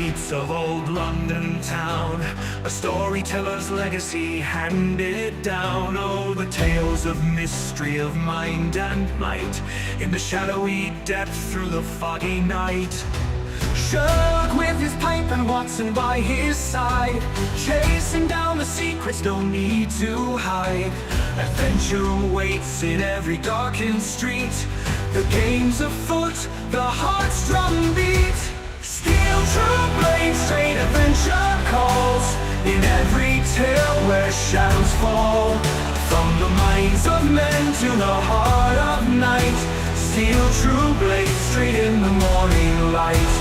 streets of old London town, a storyteller's legacy handed down. Oh, the tales of mystery, of mind and might, in the shadowy depth through the foggy night. Sherlock with his pipe and Watson by his side, chasing down the secrets, no need to hide. Adventure awaits in every darkened street. The game's afoot, the heart's drum beat. Steel true blade, straight adventure calls. In every tale where shadows fall, from the minds of men to the heart of night. Steel true blade, straight in the morning light.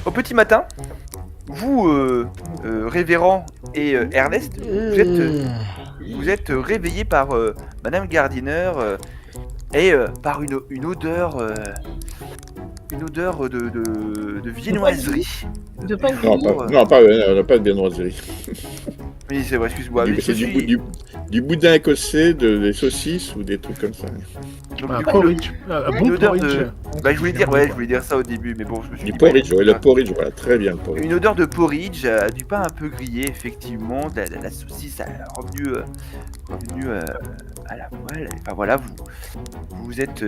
Au petit matin, vous, révérend et Ernest, vous êtes réveillés par Madame Gardiner et par une odeur de viennoiserie. De pas Non, pas de viennoiserie. Oui, c'est vrai, excuse-moi. Oui, C'est du boudin écossais, des saucisses ou des trucs comme ça. Donc, du coup, porridge. une Bon odeur porridge. de... Bah, je voulais dire ça au début, mais bon, je me suis Du dit... porridge, ouais, le porridge, voilà, très bien le porridge. Une odeur de porridge, du pain un peu grillé, effectivement, de la saucisse revenue à la poêle. Enfin voilà, vous êtes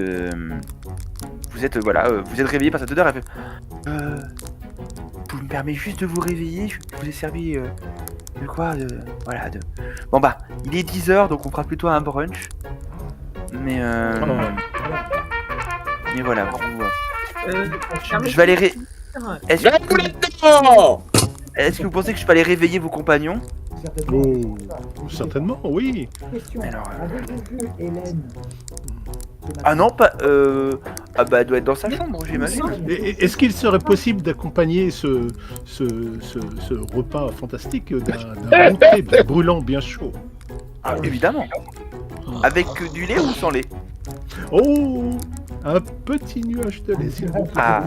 réveillé par cette odeur. Elle fait, vous me permettez juste de vous réveiller, je vous ai servi de quoi Bon bah, il est 10h, donc on fera plutôt un brunch. Mais mais voilà, je vais aller Est-ce que vous pensez que je peux aller réveiller vos compagnons? Oh, certainement, oui. Alors, ah non, pas. Ah bah, elle doit être dans sa chambre, j'imagine. Est-ce qu'il serait possible d'accompagner ce repas fantastique d'un bon thé brûlant bien chaud? Ah, évidemment. Avec du lait ou sans lait? Oh, un petit nuage de lait, s'il vous plaît. Ah,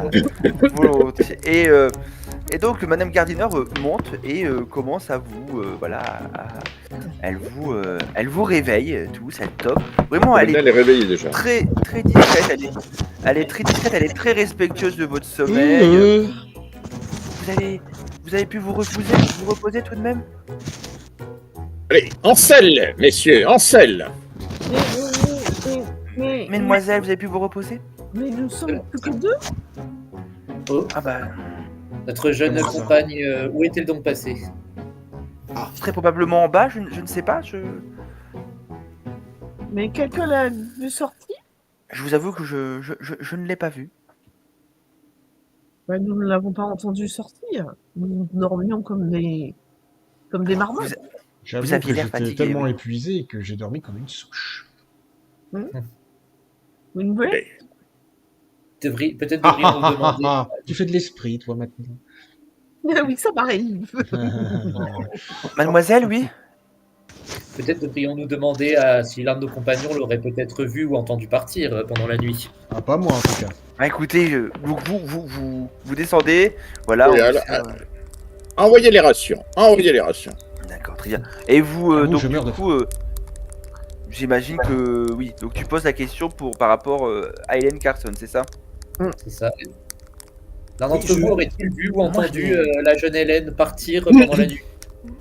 volontiers. Et donc, Madame Gardiner monte et commence à vous, elle vous réveille, tous, elle toque. Vraiment, elle est réveillée déjà. Très, très discrète. Elle est très discrète, elle est très respectueuse de votre sommeil. Vous avez pu vous reposer tout de même? Allez, en selle, messieurs, en selle. Mesdemoiselles, vous avez pu vous reposer? Mais nous sommes plus que deux. Oh, Ah bah, notre jeune compagne, où est-elle donc passée? très probablement en bas, je ne sais pas. Mais quelqu'un l'a vu sortir? Je vous avoue que je ne l'ai pas vu. Bah, nous ne l'avons pas entendu sortir. Nous dormions comme des marmottes. J'avoue Vous aviez que l'air j'étais fatigué, tellement oui. épuisé que j'ai dormi comme une souche. Vous ne voulez? Peut-être devrions-nous demander. Tu fais de l'esprit, toi, maintenant. Ah oui, ça m'arrive. Mademoiselle, oui? Peut-être devrions-nous demander si l'un de nos compagnons l'aurait peut-être vu ou entendu partir pendant la nuit. Ah, pas moi, en tout cas. Bah écoutez, vous descendez, voilà. Oui, envoyez les rations, D'accord, très bien. Et vous, Ah bon, donc je du meurs de coup, j'imagine que oui. Donc tu poses la question par rapport à Hélène Carson, c'est ça? C'est ça. L'un d'entre je- vous aurait-il vu ou Moi, entendu je- la jeune Hélène partir pendant la nuit?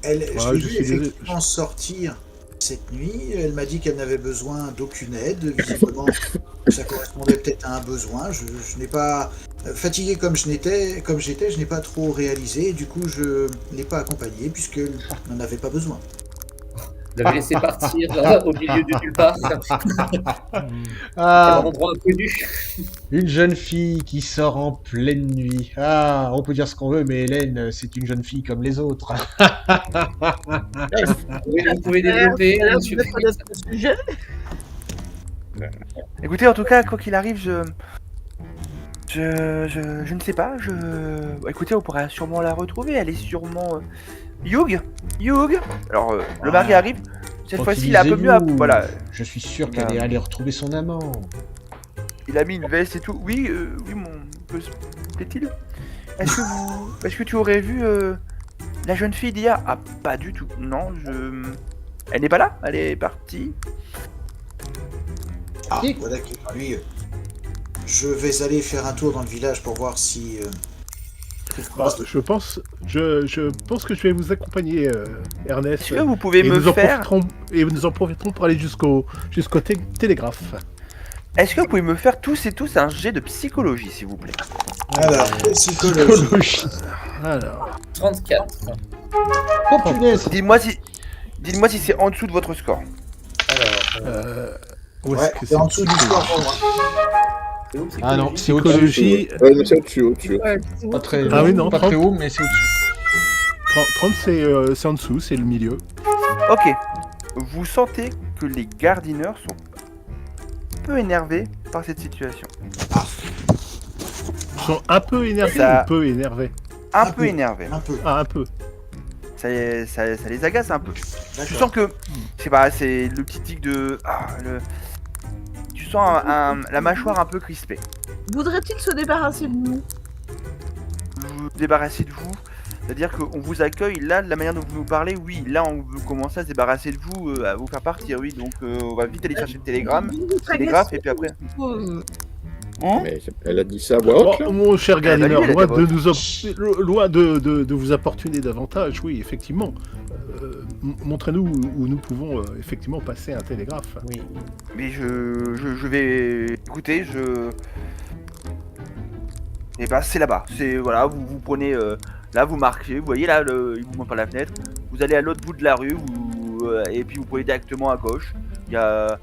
Je l'ai je vue suis désolé. effectivement sortir cette nuit. Elle m'a dit qu'elle n'avait besoin d'aucune aide. Visiblement, ça correspondait peut-être à un besoin. Je n'ai pas fatigué comme j'étais, je n'ai pas trop réalisé. Du coup, je ne l'ai pas accompagnée puisqu'elle n'en avait pas besoin. Vous l'avez laissé partir au milieu de nulle part, à Ah, un endroit inconnu. une jeune fille qui sort en pleine nuit. Ah, on peut dire ce qu'on veut, mais Hélène, c'est une jeune fille comme les autres. Vous pouvez développer, Alors, monsieur vous êtes Fritz. notre sujet. Écoutez, en tout cas, quoi qu'il arrive, je ne sais pas. Écoutez, on pourra sûrement la retrouver. Elle est sûrement Hugh. Alors, le mari arrive. Cette fois-ci, il est un peu mieux. Voilà, Je suis sûr qu'elle est allée retrouver son amant. il a mis une veste et tout. Oui, mon plaît-il? Est-ce que tu aurais vu la jeune fille d'hier? Ah, pas du tout. Non, elle n'est pas là. Elle est partie. Ah, voilà qui lui. Je vais aller faire un tour dans le village pour voir si... Bah, je pense que je vais vous accompagner, Ernest. Est-ce que vous pouvez et me nous en faire... nous en profiterons pour aller jusqu'au télégraphe. Est-ce que vous pouvez me faire tous et tous un jet de psychologie, s'il vous plaît? Alors, psychologie. Alors, 34. Oh punaise. Dites-moi si c'est en dessous de votre score. Alors, où est-ce Ouais, que c'est en dessous du score pour moi. c'est où, Ah non, c'est au-dessus. Psychologie, Ouais, mais c'est au-dessus. Pas très, Ah oui, non, pas 30. très haut, mais c'est au-dessus. 30 c'est en dessous, c'est le milieu. Ok. Vous sentez que les gardineurs sont peu énervés par cette situation. Ils sont un peu énervés Ça- ou peu énervés? Un Un peu peu. énervés. Un peu, Ah, un peu. Ça les agace un peu. Tu d'accord. sens que, je sais pas, c'est le petit tic de... Tu sens la mâchoire un peu crispée. Voudrait-il se débarrasser de nous? Vous vous débarrassez de vous, c'est-à-dire qu'on vous accueille, là, de la manière dont vous nous parlez, oui, là, on veut commencer à se débarrasser de vous, à vous faire partir, oui, donc on va vite aller chercher le télégramme, télégraphe, et puis après... Mais elle a dit ça à voix haute, là. Oh, mon cher bah Gardiner, lui, elle loin, était loin de vous importuner davantage, oui, effectivement. Montrez-nous où nous pouvons effectivement passer un télégraphe. Oui. Mais je vais... Écoutez, Et bah c'est là-bas, c'est... Voilà, vous prenez... là, vous marquez, vous voyez, là, il vous montre par la fenêtre, vous allez à l'autre bout de la rue, et puis vous prenez directement à gauche, il y a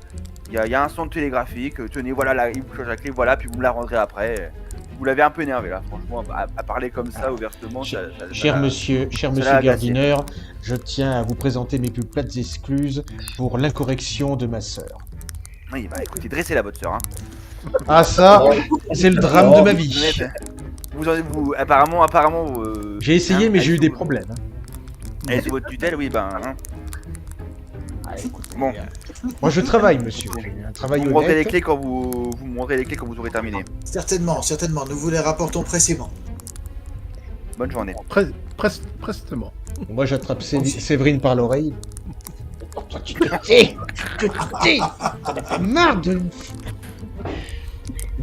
un centre télégraphique, tenez, voilà, là, il vous change la clé, voilà, puis vous me la rendrez après. Vous l'avez un peu énervé, là, franchement, à parler comme ça, ouvertement, Cher monsieur l'a agacé. Gardiner, je tiens à vous présenter mes plus plates excuses pour l'incorrection de ma sœur. Oui, bah écoutez, dressez-la, votre sœur, hein. Ah ça, c'est le drame de ma vie. Apparemment, J'ai essayé, hein, mais j'ai eu elle des sous- problèmes. hein. elle est sous votre tutelle, oui, ben... Hein. Bon, Moi je travaille, monsieur. J'ai un travail vous me rendrez les honnête. clés quand vous me rendrez les clés quand vous aurez terminé. Certainement, certainement. Nous vous les rapportons précisément. Bonne journée. Prestement. Moi j'attrape Séverine par l'oreille. Toi, tu te tais. Tu te tais. T'en as pas marre de me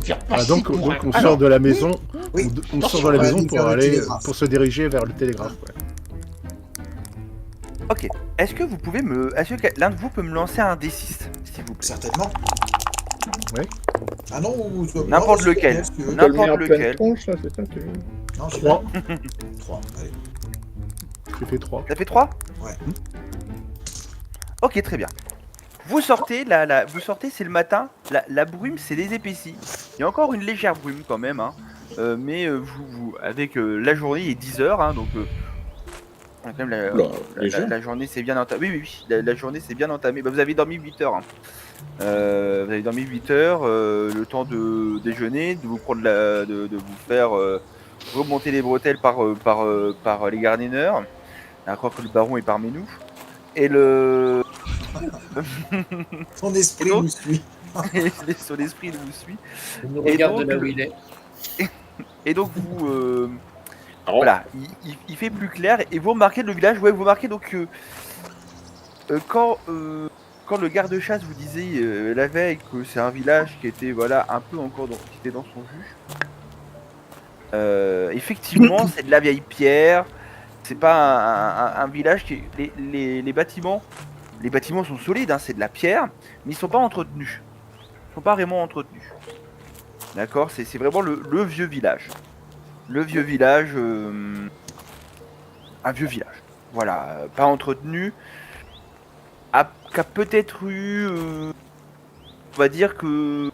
faire Ah, passer donc pour un- on sort de la maison, Oui. on Attention, sort de la on va maison aller pour faire le aller, télégraphe. pour se diriger vers le télégraphe. Ouais. Ok. Est-ce que vous pouvez Est-ce que l'un de vous peut me lancer un D6, s'il vous plaît? Certainement. Ouais. Ah non, ou... N'importe non, lequel. si tu veux. Tu vas le N'importe mettre en pleine lequel. tronche, là, c'est ça Non, j'ai 3. 3. Allez. J'ai fait 3. Ça fait 3? Ouais. Ok, très bien. Vous sortez, vous sortez, c'est le matin, la brume s'est désépaissie. Il y a encore une légère brume quand même, hein. Mais avec la journée, il est 10h, hein, donc quand même la journée s'est bien entamée. Oui, la journée s'est bien entamée. Bah, vous avez dormi 8 heures. Hein. Vous avez dormi 8 heures, le temps de déjeuner, de vous prendre de vous faire remonter les bretelles par les gardineurs. À croire que le baron est parmi nous. Et Ton esprit Et donc nous suit. son esprit vous suit. il nous Et regarde donc, de là où il est. Et donc vous voilà, il fait plus clair et vous remarquez le village. Ouais, vous remarquez donc que quand le garde-chasse vous disait la veille que c'est un village qui était voilà un peu encore qui était dans son jus. Effectivement, c'est de la vieille pierre. C'est pas un village qui les bâtiments sont solides, hein, c'est de la pierre, mais ils sont pas entretenus. Ils sont pas vraiment entretenus. D'accord, c'est vraiment le vieux village. Le vieux village, un vieux village. Voilà, pas entretenu. Qui a peut-être eu, on va dire que,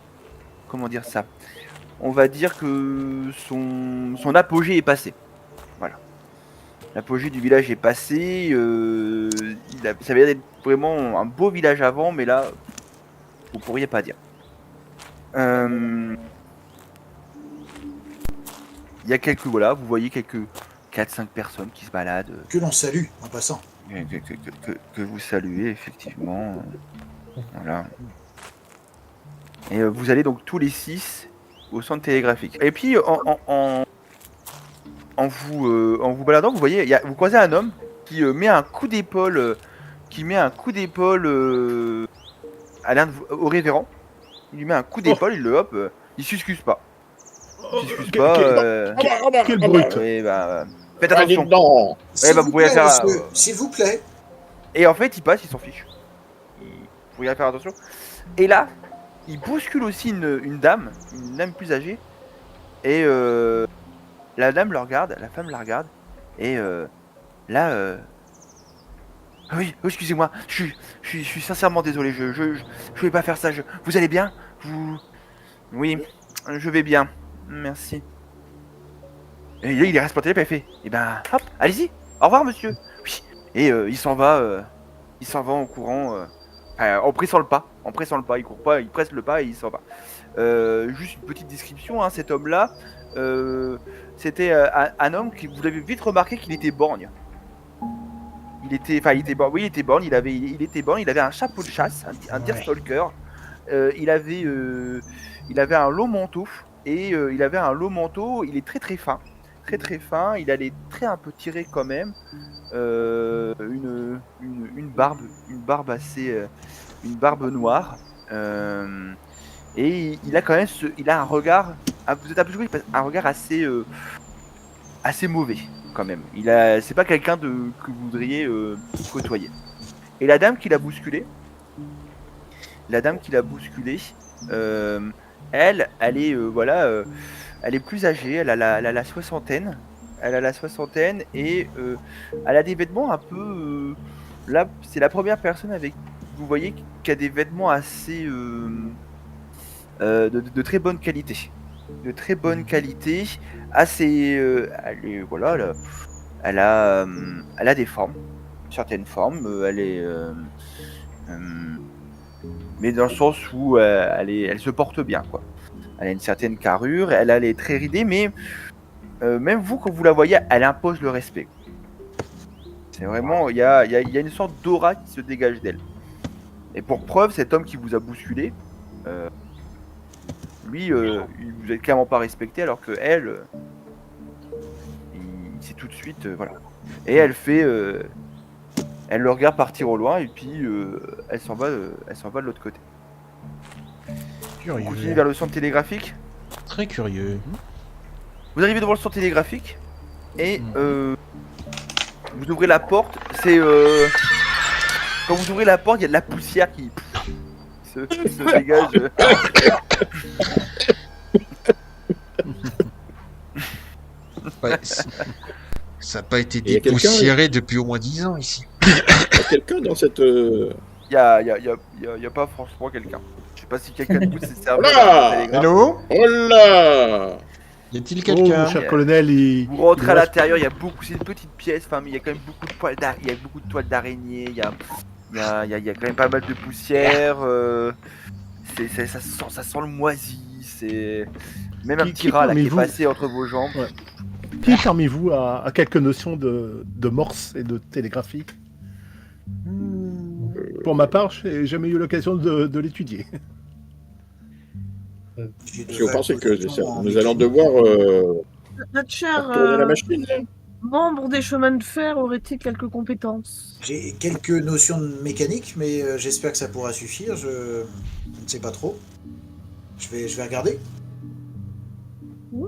comment dire ça, on va dire que son apogée est passé. Voilà. L'apogée du village est passé. Ça avait l'air d'être vraiment un beau village avant, mais là, vous pourriez pas dire. Il y a quelques, voilà, vous voyez quelques 4-5 personnes qui se baladent. Que l'on salue en passant. Que vous saluez, effectivement. Voilà. Et vous allez donc tous les 6 au centre télégraphique. Et puis, en vous baladant, vous voyez, vous croisez un homme qui met un coup d'épaule, à l'un de vous, au révérend. Il lui met un coup d'épaule, il Il s'excuse pas. Oh, Il s'excuse quel- pas. quel brut. Oui, bah, faites Ah, dis attention. donc. S'il bah, vous vous pouvez plaît, faire, monsieur, s'il vous plaît. Et en fait, il passe, il s'en fiche. Faut rien faire attention. Et là, il bouscule aussi une dame plus âgée. Et la dame le regarde, la femme la regarde. Et là, oui, excusez-moi, je suis sincèrement désolé, je voulais pas faire ça. Vous allez bien? Oui, je vais bien, merci. Et là, il reste pas télé, il fait, eh ben, hop, allez-y, au revoir, monsieur. Oui. Et il s'en va en courant, en pressant le pas, il court pas, il presse le pas et il s'en va. Juste une petite description, hein, cet homme-là, c'était un homme qui, vous l'avez vite remarqué qu'il était borgne. Il était borgne, il avait un chapeau de chasse, un deerstalker. Il avait un long manteau et il est très très fin, il a les traits un peu tirés quand même, une barbe assez, une barbe noire, et il a quand même il a un regard, vous êtes un peu choqué, un regard assez mauvais quand même. C'est pas quelqu'un que vous voudriez côtoyer. Et la dame qui l'a bousculé, elle est elle est plus âgée, elle a la soixantaine. Et elle a des vêtements un peu. Là, c'est la première personne avec vous voyez qui a des vêtements assez de très bonne qualité. Assez. Elle a des formes, certaines formes. Mais dans le sens où elle se porte bien, quoi. Elle a une certaine carrure, elle a les traits ridés, mais même vous, quand vous la voyez, elle impose le respect. C'est vraiment, il y a une sorte d'aura qui se dégage d'elle. Et pour preuve, cet homme qui vous a bousculé, lui, il vous a clairement pas respecté, alors que elle, c'est tout de suite, voilà. Et elle fait, elle le regarde partir au loin, et puis elle s'en va de l'autre côté. On continue Curieux. vers le centre télégraphique. Très curieux. Vous arrivez devant le centre télégraphique et vous ouvrez la porte. Quand vous ouvrez la porte, il y a de la poussière qui se dégage. Ouais, ça n'a pas été Il y a quelqu'un, dépoussiéré depuis au moins 10 ans ici. Il y a quelqu'un dans cette. Il y a pas franchement quelqu'un. Je sais pas si quelqu'un de vous s'est servi. Voilà. Hello? Oh là! Y a-t-il Oh, quelqu'un? mon cher colonel, Vous rentrez à l'intérieur, il y a beaucoup, c'est une petite pièce, enfin, mais il y a quand même beaucoup de toiles d'araignée, il y a quand même pas mal de poussière, ça sent le moisi, c'est même un Qui petit rat là qui est parmi vous- passé entre vos jambes. Ouais. Qui parmi vous a quelques notions de morse et de télégraphie? Pour ma part, j'ai jamais eu l'occasion de l'étudier. J'ai de Si vous vagues pensez que notions en nous allons mécanique. devoir Notre cher tourner la machine. membre des chemins de fer aurait-il quelques compétences? J'ai quelques notions de mécanique, mais j'espère que ça pourra suffire. Je ne sais pas trop. Je vais regarder.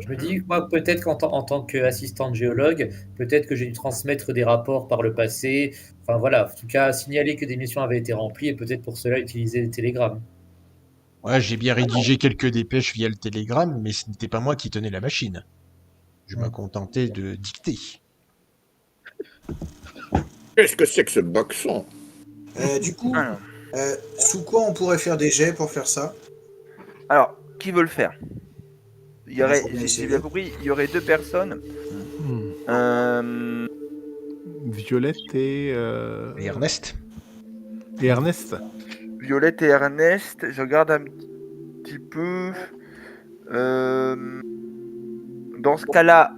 Je me dis, moi, peut-être qu'en tant qu'assistante géologue, peut-être que j'ai dû transmettre des rapports par le passé. Enfin voilà, en tout cas, signaler que des missions avaient été remplies et peut-être pour cela utiliser des télégrammes. Ouais, j'ai bien rédigé quelques dépêches via le télégramme, mais ce n'était pas moi qui tenais la machine. Je me contentais de dicter. Qu'est-ce que c'est que ce boxon? Du coup, Alors, sous quoi on pourrait faire des jets pour faire ça? alors, qui veut le faire? Il y aurait, Il faut bien j'ai essayer. bien compris, il y aurait deux personnes. Violette et Et Ernest? Ernest. Violette et Ernest, je regarde un petit peu. Dans ce cas-là,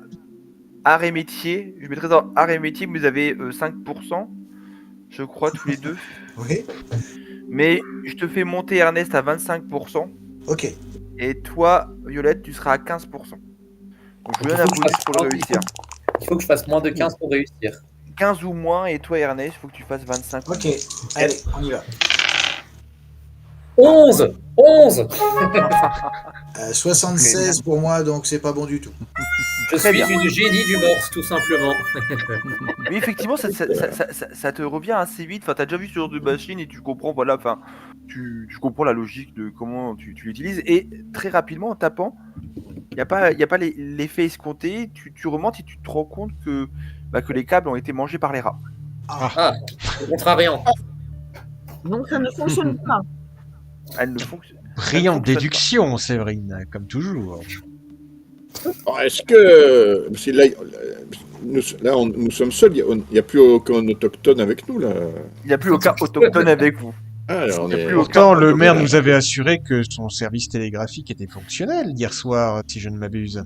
art et métier, je mettrais dans art et métier, vous avez 5%, je crois, tous les deux. Oui. Mais je te fais monter Ernest à 25%, Ok. et toi, Violette, tu seras à 15%. Donc je vous donne un bonus pour le réussir. Il faut que je fasse moins de 15 pour réussir. 15 ou moins, et toi, Ernest, il faut que tu fasses 25. Ok. Allez, on y va. 11 11 76 pour moi, donc c'est pas bon du tout. Je Très suis bien. une génie du morse, tout simplement. Oui, effectivement, ça te revient assez vite. Enfin, t'as déjà vu ce genre de machine et tu comprends, voilà, enfin, tu comprends la logique de comment tu l'utilises. Et très rapidement, en tapant, il n'y a pas l'effet escompté. Tu remontes et tu te rends compte que les câbles ont été mangés par les rats. Ah, contrariant. Donc ça ne fonctionne pas. Elles ne fonctionnent Brillante fonctionne pas. déduction, Séverine, comme toujours. Alors, est-ce que. Parce que là, nous sommes seuls, il n'y a plus aucun autochtone avec nous, là. Il n'y a plus aucun autochtone avec vous. Ah, alors, on Il y a est. plus Pourtant, aucun le maire autochtone. nous avait assuré que son service télégraphique était fonctionnel hier soir, si je ne m'abuse.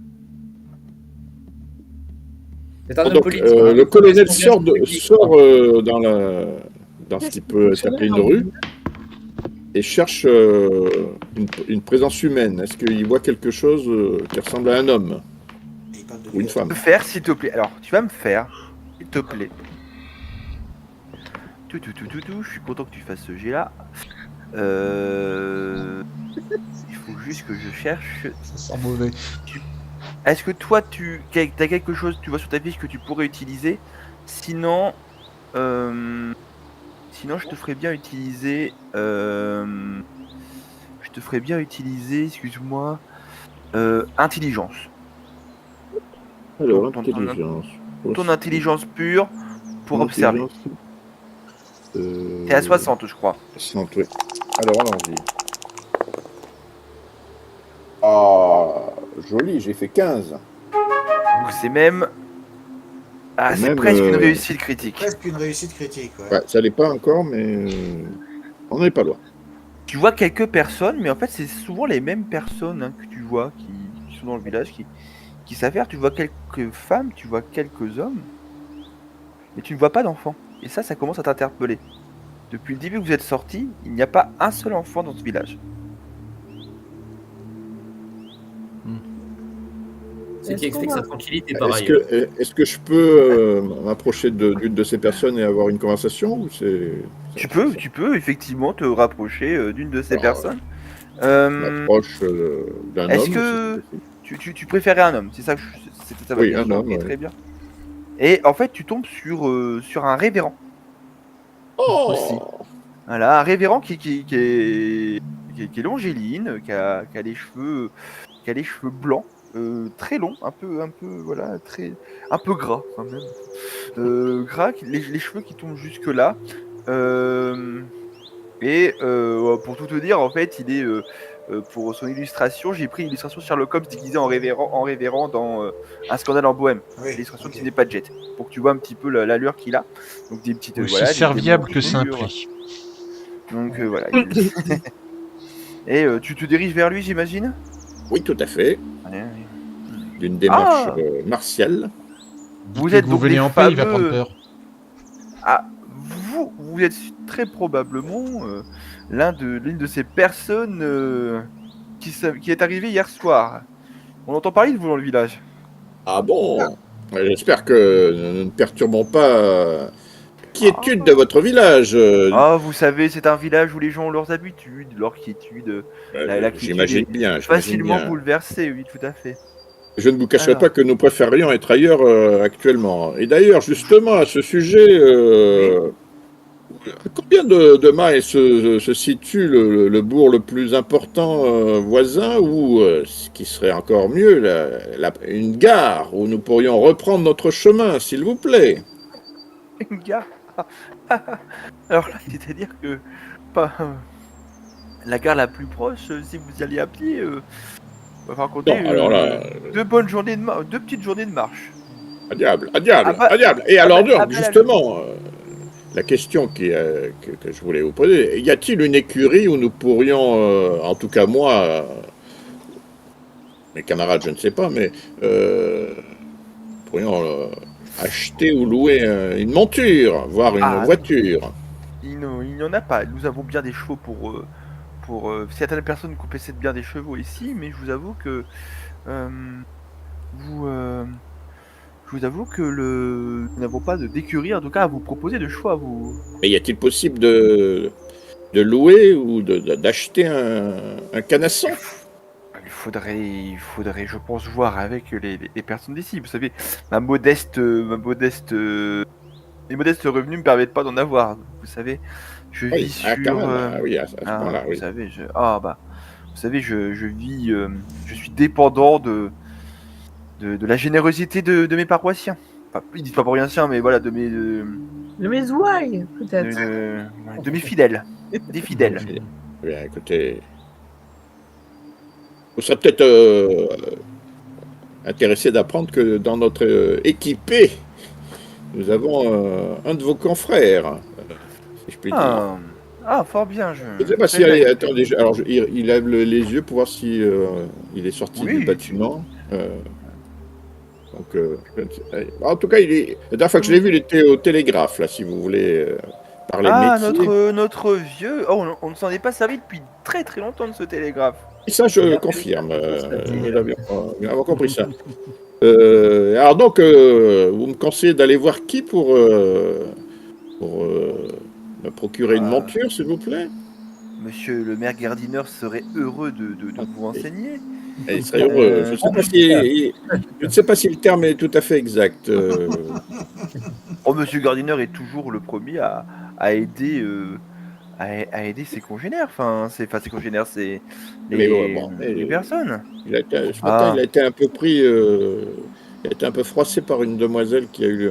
C'est un homme Donc, politique. le colonel Correspondant public. sort dans ce qui peut s'appeler une rue et cherche une présence humaine. Est-ce qu'il voit quelque chose qui ressemble à un homme Il parle de ou une lui. femme? Me faire, s'il te plaît. Alors, tu vas me faire, s'il te plaît. Je suis content que tu fasses ce jet là. Il faut juste que je cherche. Ça sent mauvais. Est-ce que toi, t'as quelque chose, tu vois sur ta fiche que tu pourrais utiliser? Sinon, sinon, je te ferais bien utiliser. Excuse-moi, intelligence. Alors, Ton- intelligence. Ton intelligence pure pour observer. T'es à 60, je crois. 60, oui. Alors, allons-y. Ah, joli, j'ai fait 15. Donc c'est même. Ah, c'est Même, presque une réussite critique. Presque une réussite critique. Ouais. Ouais, ça l'est pas encore, mais on n'est pas loin. Tu vois quelques personnes, mais en fait, c'est souvent les mêmes personnes que tu vois qui sont dans le village, qui s'affairent. Tu vois quelques femmes, tu vois quelques hommes, mais tu ne vois pas d'enfants. Et ça commence à t'interpeller. Depuis le début que vous êtes sortis, il n'y a pas un seul enfant dans ce village. Ce qui explique sa tranquillité par Est-ce ailleurs. est-ce que je peux m'approcher d'une de ces personnes et avoir une conversation ou c'est... Tu peux effectivement te rapprocher d'une de ces Ah, personnes. m'approche d'un Est-ce homme? que tu préférais un homme? C'est ça que ça va Oui, bien. un homme, Ok, ouais. très bien. Et en fait, tu tombes sur un révérend. Aussi. Voilà, un révérend qui est longéline, qui a les cheveux blancs, très longs, un peu voilà, un peu gras quand même. Gras, les cheveux qui tombent jusque là. Pour tout te dire, en fait, il est pour son illustration, j'ai pris l'illustration Sherlock Holmes déguisé en révérend dans Un scandale en Bohème. Oui, L'illustration ok. qui n'est pas de jet, pour que tu vois un petit peu l'allure qu'il a. Donc des petites Aussi voilà, des serviable que montures. Simpli. Donc voilà. Et tu te diriges vers lui, j'imagine? Oui, tout à fait. Allez. D'une démarche Ah martiale. Vous Dites-lui êtes que donc venez les en paix, il va fameux- prendre peur. Ah, vous êtes très probablement l'une de ces personnes qui est arrivée hier soir. On entend parler de vous dans le village. Ah bon? J'espère que nous ne perturbons pas la quiétude de votre village. Ah, vous savez, c'est un village où les gens ont leurs habitudes, leurs quiétudes, la quiétude J'imagine est bien. facilement bien. bouleversée, oui, tout à fait. Je ne vous cacherai Alors. pas que nous préférions être ailleurs actuellement. Et d'ailleurs, justement, à ce sujet, à combien de miles se situe le bourg le plus important voisin ou, ce qui serait encore mieux, une gare où nous pourrions reprendre notre chemin, s'il vous plaît? Une gare. Alors là, c'est-à-dire que pas la gare la plus proche, si vous y allez à pied, va falloir compter Non, alors là, deux petites journées de marche. à diable, à diable, Ah bah- à diable. Et alors bah- ah donc, bah, justement, la question que je voulais vous poser, y a-t-il une écurie où nous pourrions, en tout cas moi, mes camarades, je ne sais pas, mais pourrions acheter ou louer une monture, voire une Ah, voiture? Il n'y en a pas. Nous avons bien des chevaux pour certaines personnes qui possèdent bien des chevaux ici, mais je vous avoue que nous n'avons pas d'écurie en tout cas à vous proposer de choix à vous. Mais y a-t-il possible de de louer ou d'acheter un canasson. Il faudrait, je pense, voir avec les personnes d'ici. Vous savez, mes modestes revenus me permettent pas d'en avoir. Vous savez, je vis Oui, sur. quand même. Oui, à ce moment-là, Vous oui. savez, je vis, je suis dépendant de la générosité de mes paroissiens. Enfin, ils disent pas paroissiens, mais voilà, de mes ouailles, peut-être. de mes fidèles, des fidèles. Bien, écoutez, vous serez peut-être intéressé d'apprendre que dans notre équipée, nous avons un de vos confrères, si je puis dire. Fort bien. Je ne sais pas si... Attendez, il lève les yeux pour voir si il est sorti du bâtiment. En tout cas, la dernière fois que je l'ai vu, il était au télégraphe, là, si vous voulez parler métier. Notre vieux... Oh, on ne s'en est pas servi depuis très très longtemps de ce télégraphe. Et ça, je confirme. Nous avons compris ça. Alors donc, vous me conseillez d'aller voir qui pour me procurer une monture, s'il vous plaît? Monsieur le maire Gardiner serait heureux de vous renseigner. Il serait heureux. Je ne sais pas si le terme est tout à fait exact. Monsieur Gardiner est toujours le premier à aider ses congénères. Enfin, ses congénères, c'est les personnes. Ce matin, il a été un peu pris... il a été un peu froissé par une demoiselle qui a eu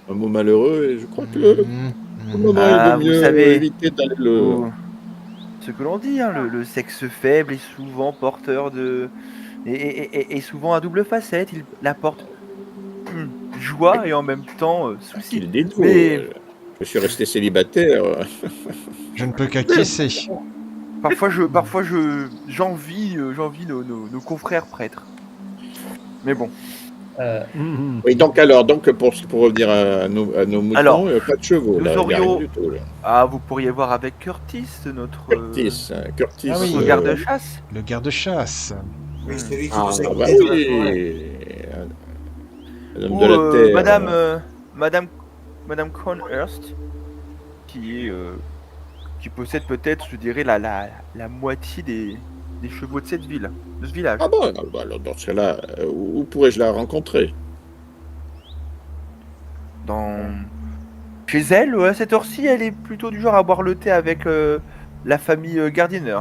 un mot malheureux, et je crois que le moment il vaut mieux éviter d'aller le... Ce que l'on dit, hein, le sexe faible est souvent porteur de... et souvent à double facette. Il apporte joie et en même temps souci. Je suis resté célibataire. Je ne peux qu'acquiescer. Parfois, j'envie nos confrères prêtres. Mais bon. Oui, donc pour revenir à nos moutons, pas de chevaux. Nous là, aurions... du tout, là. vous pourriez voir avec Curtis, notre garde-chasse. Le garde-chasse. Oui, c'est lui qui nous nous a bah oui. Madame Conhurst, qui possède peut-être, je dirais, la moitié des chevaux de cette ville, de ce village. Ah bon, alors dans ce cas-là, où pourrais-je la rencontrer? Chez elle, à cette heure-ci, elle est plutôt du genre à boire le thé avec la famille Gardiner.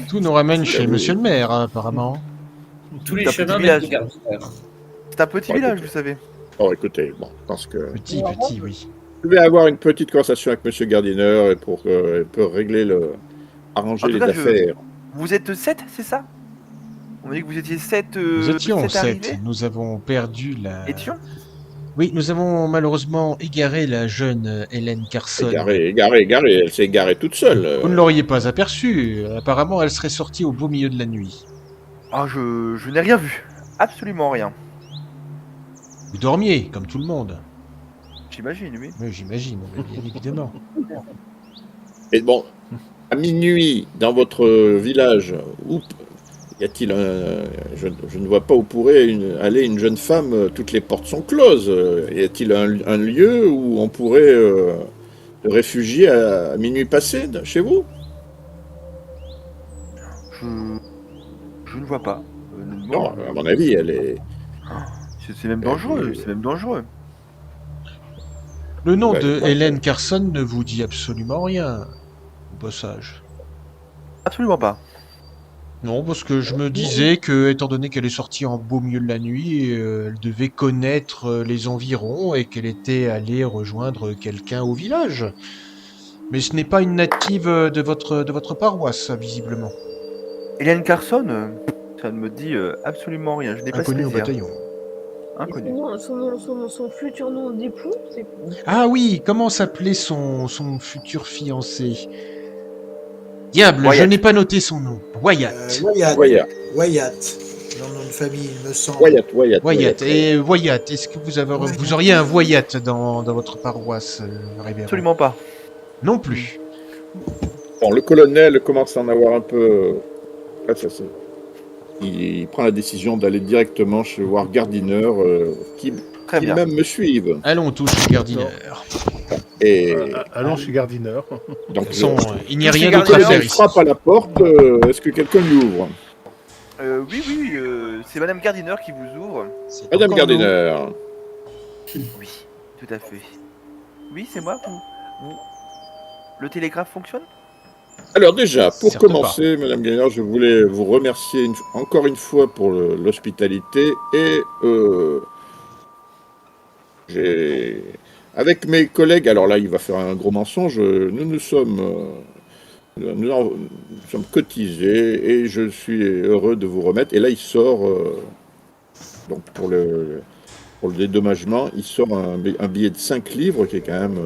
Tout nous ramène chez monsieur le maire, hein, apparemment. Tous les chemins village. de Gardiner. C'est un petit village, vous savez. Oh, écoutez, bon, je pense que... Petit, oui. Je vais avoir une petite conversation avec monsieur Gardiner et pour régler arranger les affaires. Vous êtes 7, c'est ça? On m'a dit que vous étiez 7. Nous étions 7. Arrivés. Nous avons perdu la... Étions? Oui, nous avons malheureusement égaré la jeune Hélène Carson. Égaré. Elle s'est égarée toute seule. Vous ne l'auriez pas aperçue. Apparemment, elle serait sortie au beau milieu de la nuit. Ah, je n'ai rien vu. Absolument rien. Vous dormiez, comme tout le monde. J'imagine, oui. Oui, j'imagine, bien évidemment. Et bon, à minuit, dans votre village, où y a-t-il je ne vois pas où pourrait aller une jeune femme, toutes les portes sont closes. Y a-t-il un lieu où on pourrait se réfugier à minuit passé, chez vous? Je ne vois pas. Non, à mon avis, elle est... C'est même dangereux, Le nom de Hélène Carson ne vous dit absolument rien, au passage. Absolument pas. Non, parce que je me disais que, étant donné qu'elle est sortie en beau milieu de la nuit, elle devait connaître les environs et qu'elle était allée rejoindre quelqu'un au village. Mais ce n'est pas une native de votre paroisse, visiblement. Hélène Carson, ça ne me dit absolument rien. Je n'ai pas ce Inconnu au plaisir. bataillon. Inconnu. Son futur nom d'époux, c'est... Ah oui, comment s'appelait son futur fiancé? Diable, Wyatt. je n'ai pas noté son nom. Wyatt. Wyatt. Dans notre famille, il me semble. Wyatt. Et Wyatt, est-ce que vous auriez un Wyatt dans votre paroisse, révérend? Absolument pas. Non plus. Bon, le colonel commence à en avoir un peu... Il prend la décision d'aller directement voir Gardiner, qui Très bien. même me suive. Allons tous chez Gardiner. Et Allons chez Gardiner. donc, De toute façon, il n'y a Je rien suis d'autre à gardien, faire il ici. frappe à la porte. Est-ce que quelqu'un lui ouvre? Oui, c'est Madame Gardiner qui vous ouvre. C'est Madame encore nous. Gardiner. Oui, tout à fait. Oui, c'est moi. Le télégraphe fonctionne? Alors déjà, pour Certes commencer, Madame Gardiner, je voulais vous remercier encore une fois pour l'hospitalité et avec mes collègues, alors là il va faire un gros mensonge, nous sommes cotisés et je suis heureux de vous remettre. Et là il sort, donc pour le dédommagement, il sort un billet de 5 livres qui est quand même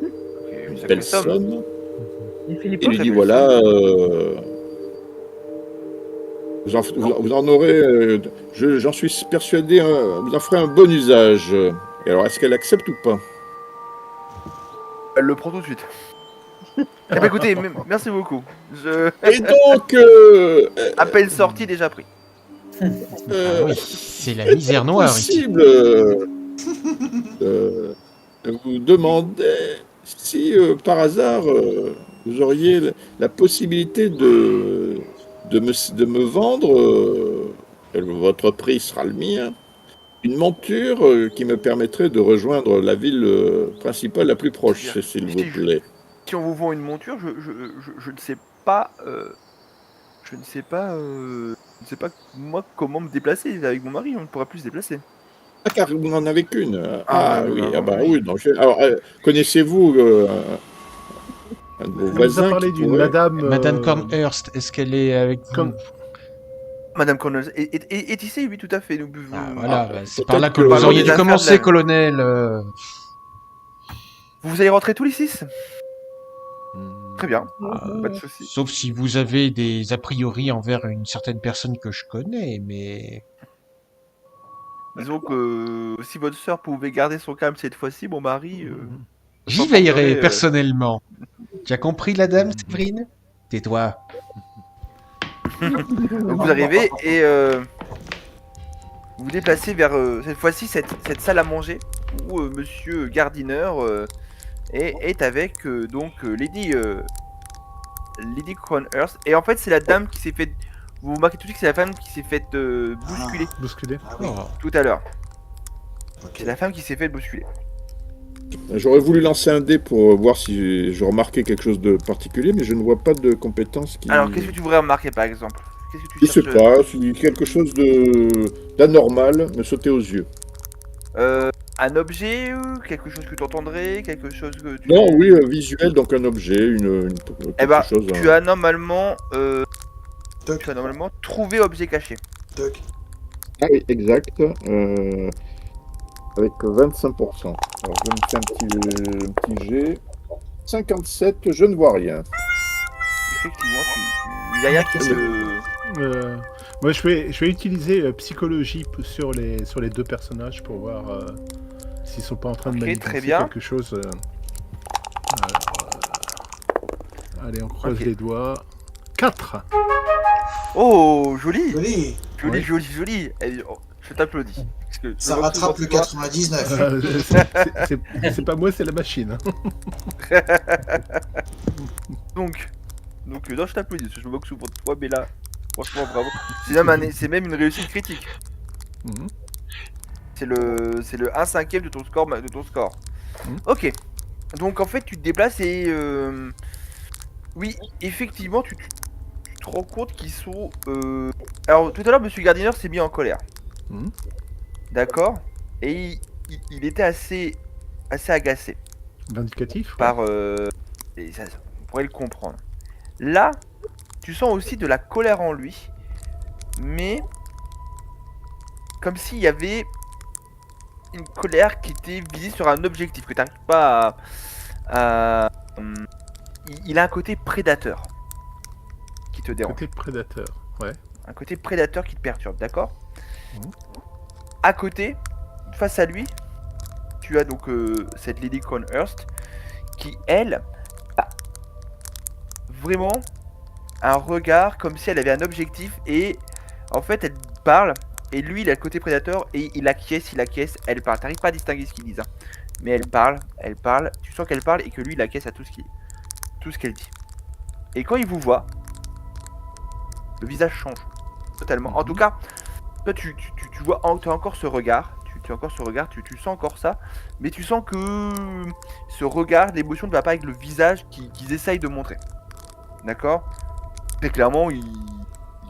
Une une sacrée belle somme. somme. Il fait les Il lui poches. dit voilà, vous en aurez, j'en suis persuadé, vous en ferez un bon usage. Et alors, est-ce qu'elle accepte ou pas? Elle le prend tout de suite. Eh ben écoutez, merci beaucoup. Et donc, Appel sorti déjà pris. Ah oui, c'est la misère noire ici. possible de vous demander si par hasard vous auriez la possibilité de me vendre, votre prix sera le mien, une monture qui me permettrait de rejoindre la ville principale la plus proche, Bien. s'il Si vous plaît. Si on vous vend une monture, je ne sais pas. Je ne sais pas. Je ne sais pas moi comment me déplacer. Avec mon mari, on ne pourra plus se déplacer. Ah, car vous n'en avez qu'une. Ah, Oui, non, ah bah oui. oui. Donc, alors, connaissez-vous un de vos On nous a voisins parlé qui d'une pourrait... madame. Madame Cornhurst, est-ce qu'elle est avec vous? Comme- Madame Connors est ici, oui, tout à fait. Nous buvons. Ah, voilà, bah, c'est peut-être par là que que- vous Parlons auriez des dû affaires de commencer, la- colonel. Vous allez rentrer tous les 6? Hmm. Très bien. Ah, Pas de soucis. Sauf si vous avez des a priori envers une certaine personne que je connais, mais... Disons que si votre sœur pouvait garder son calme cette fois-ci, mon mari. J'y J'en veillerai parlerai, personnellement. Tu as compris la dame, Séverine? Tais-toi. Donc vous arrivez et vous vous déplacez vers cette fois-ci cette salle à manger où Monsieur Gardiner est avec Lady Cronhurst. Et en fait c'est la dame qui s'est fait. Vous remarquez tout de suite que c'est la femme qui s'est fait bousculer Bousculé. Ah oui, Oh. tout à l'heure. ok. C'est la femme qui s'est fait bousculer. J'aurais voulu lancer un dé pour voir si je remarquais quelque chose de particulier, mais je ne vois pas de compétences qui... Alors qu'est-ce que tu voudrais remarquer par exemple? Qu'est-ce que Je tu sais cherches? pas, si quelque chose d'anormal me sautait aux yeux. Un objet, quelque chose que tu entendrais, quelque chose que tu... Non, oui, visuel, donc un objet, quelque Eh ben, chose... tu as normalement Toc, trouvé objet caché. toc. Ah oui, exact. Avec 25%. Alors, je me fais un petit G. 57, je ne vois rien. Effectivement, il y a rien qui se... Moi, je vais utiliser psychologie sur les deux personnages pour voir s'ils sont pas en train de Ok, manipuler très bien. quelque chose. Allez, on croise Ok. les doigts. 4. Oh, joli. Joli. Joli, Oui. joli, joli. Je t'applaudis. Parce que Ça je rattrape le vois 99. C'est pas moi, c'est la machine. Donc, non, je t'applaudis. Parce que je me moque souvent de toi, mais là, franchement, bravo. C'est même une réussite critique. Mhm. C'est le 1/5 de ton score. Mhm. Ok. Donc en fait tu te déplaces et oui effectivement tu te rends compte qu'ils sont alors tout à l'heure Monsieur Gardiner s'est mis en colère. Mhm. D'accord. Et il était assez agacé Vindicatif. par et ça, on pourrait le comprendre. Là tu sens aussi de la colère en lui, mais comme s'il y avait une colère qui était visée sur un objectif que tu n'arrives pas il a un côté prédateur qui te dérange. Côté prédateur. Ouais. Un côté prédateur qui te perturbe, d'accord? Mhm. À côté, face à lui, tu as donc cette Lady Cronhurst qui, elle, a vraiment un regard comme si elle avait un objectif et en fait elle parle et lui il a le côté prédateur et il acquiesce, elle parle. T'arrives pas à distinguer ce qu'ils disent. Hein. mais elle parle, tu sens qu'elle parle et que lui il acquiesce à tout ce qu'elle dit. Et quand il vous voit, le visage change totalement. En tout cas, toi tu vois, tu as encore ce regard, tu as encore ce regard, tu sens encore ça, mais tu sens que ce regard, l'émotion ne va pas avec le visage qu'ils essayent de montrer. D'accord? Très clairement, ils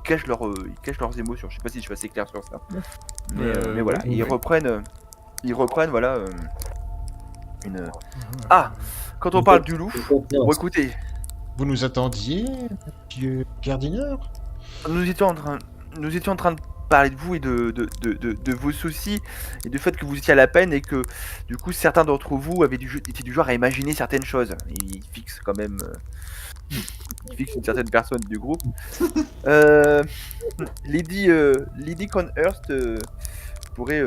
cachent leurs émotions. Je sais pas si je suis assez clair sur ça. Mais voilà, oui. ils reprennent voilà une. Ah, quand on parle du loup, bon écoutez, Vous nous attendiez, monsieur Gardiner? nous étions en train de parler de vous et de vos soucis et du fait que vous étiez à la peine et que du coup certains d'entre vous étaient du genre à imaginer certaines choses. Ils fixent quand même. Ils fixent une certaine personne du groupe. Lady Conhurst pourrait